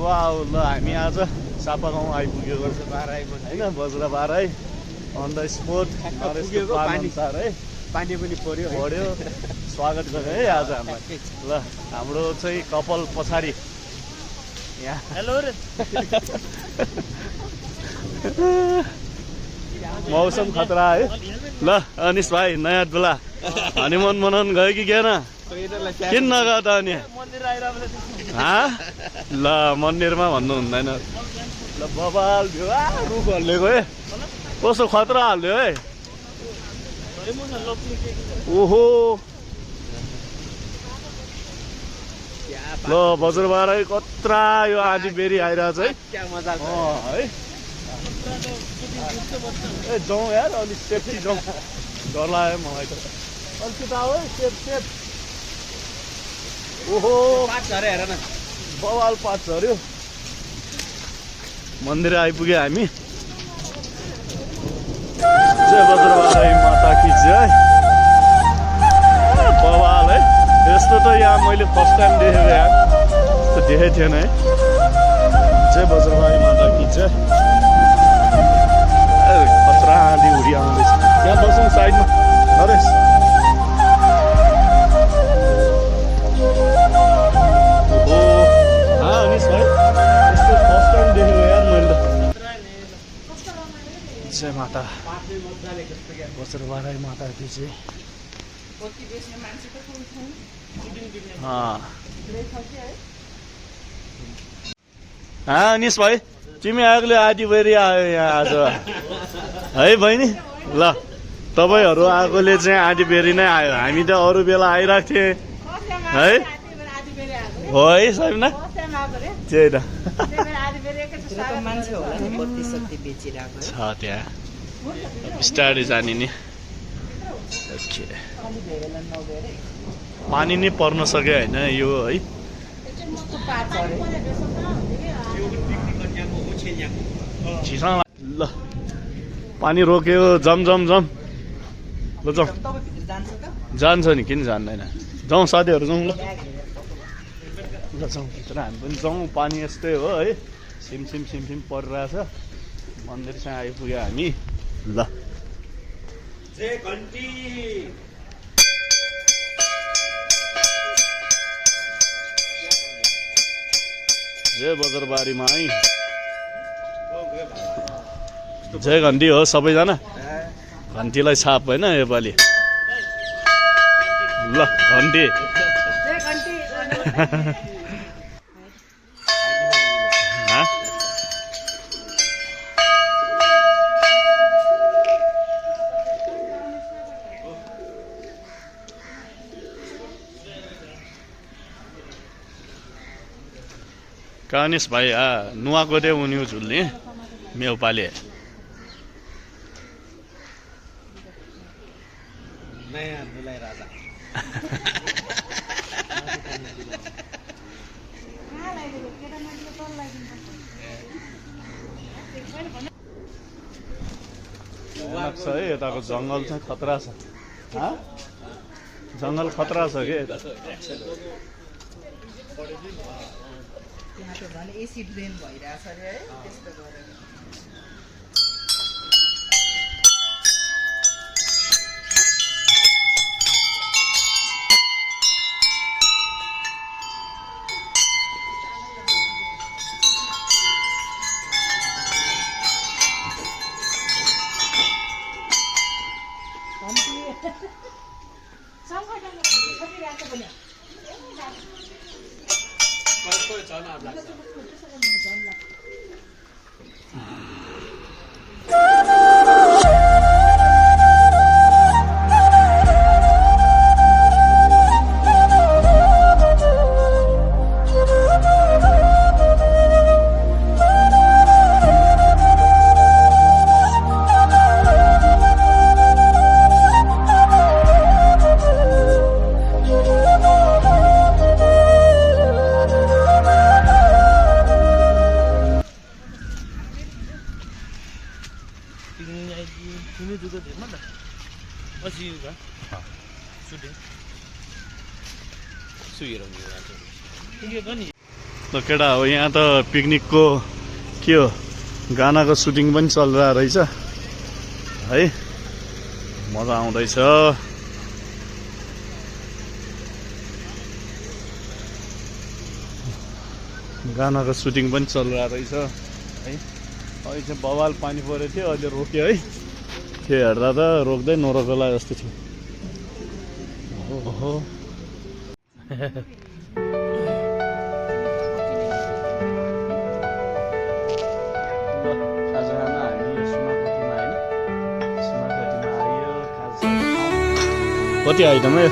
wow ल हामी आज सापा गाउँ आइपुगेको छ होइन बज्रबारै अन द स्पोट अनुसार है पानी पनि पर्यो स्वागत गरे है आज हामीलाई ल हाम्रो चाहिँ कपाल पछाडि यहाँ हेलो मौसम खतरा है ल अनिश भाइ नयाँ बेला हनीमुन मनाउनु गयो कि किन किन नगयो त अनि ल मन्दिरमा भन्नु हुँदैन ल बबाल भ्यू रुख हल्लेको है कस्तो खतरा हाल्यो है ओहो ल बज्रबारै कत्रा यो आधी बेरी आइरहेछ है है ए जाउँ यार अलिक सेफ्टी जाउँ डर लाग्यो मलाई त अलिकति आऊ है सेफ ओहो हेर न बवाल पात झऱ्यो मन्दिर आइपुग्यो हामी जय बज्रबारै माता की जय बवाल है यस्तो त यहाँ मैले फर्स्ट टाइम देखेको यार यस्तो देखेको थिएन है जय बज्रबारै माता की जय खतरा आँधी उडी आउँदैछ यहाँ बसौँ साइडमा नरेश अनिश भाइ यस्तो फर्स्ट टाइम देखेको यार मैले जय माता बज्रबारै माता की जय अनिश भाइ तिमी आएकोले आधी बेरी आयो यहाँ आज है बहिनी ल तपाईँहरू आएकोले चाहिँ आधी बेरी नै आयो हामी त अरू बेला आइरहेको थिएँ है हो है साइमना त्यही त छ त्यहाँ स्टाडी जाने नि पानी नै पर्न सक्यो होइन यो है ल पानी रोक्यो जम ल जाउँ जान्छ नि किन जान्दैन जाउँ साथीहरू जाउँ ल जाउँ भित्र हामी पनि जाउँ पानी यस्तै हो है सिमसिम परिरहेछ मन्दिर चाहिँ आइपुग्यो हामी ल जय बज्रबारी माई जय घन्टी हो सबैजना घन्टीलाई छाप होइन योपालि ल घन्टी कानिस भाइ नुहाको दे उनी झुल्ने मेउपाले नयाँ दुलाई राजा छ है यताको जङ्गल चाहिँ खतरा छ जङ्गल खतरा छ कि यता यहाँ त झन् एसिड रेन भइरहेछ अरे है त्यस्तो गरेर त केटा हो यहाँ त पिकनिकको के हो गानाको सुटिङ पनि चलिरहेको रहेछ है मजा आउँदैछ गानाको सुटिङ पनि चलिरहेको रहेछ है अहिले चाहिँ बवाल पानी परेको थियो अहिले रोक्यो है त्यो हेर्दा त रोक्दै नरोकला जस्तो थियो ओहो खाजा खान हामी यो सुनाखतीमा होइन सुनाखतीमा आयो खाजा कति आइटम है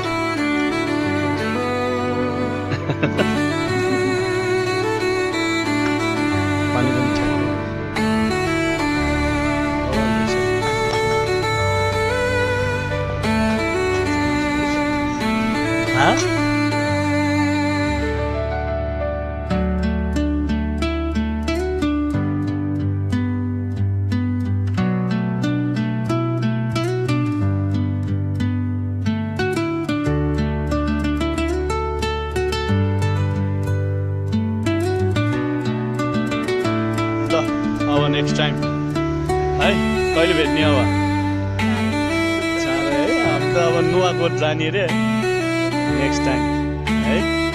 पानी पनि छ अब नेक्स्ट टाइम है कहिले भेट्ने अब चाँडै है हामी त अब नुवाकोट जाने रे नेक्स्ट टाइम है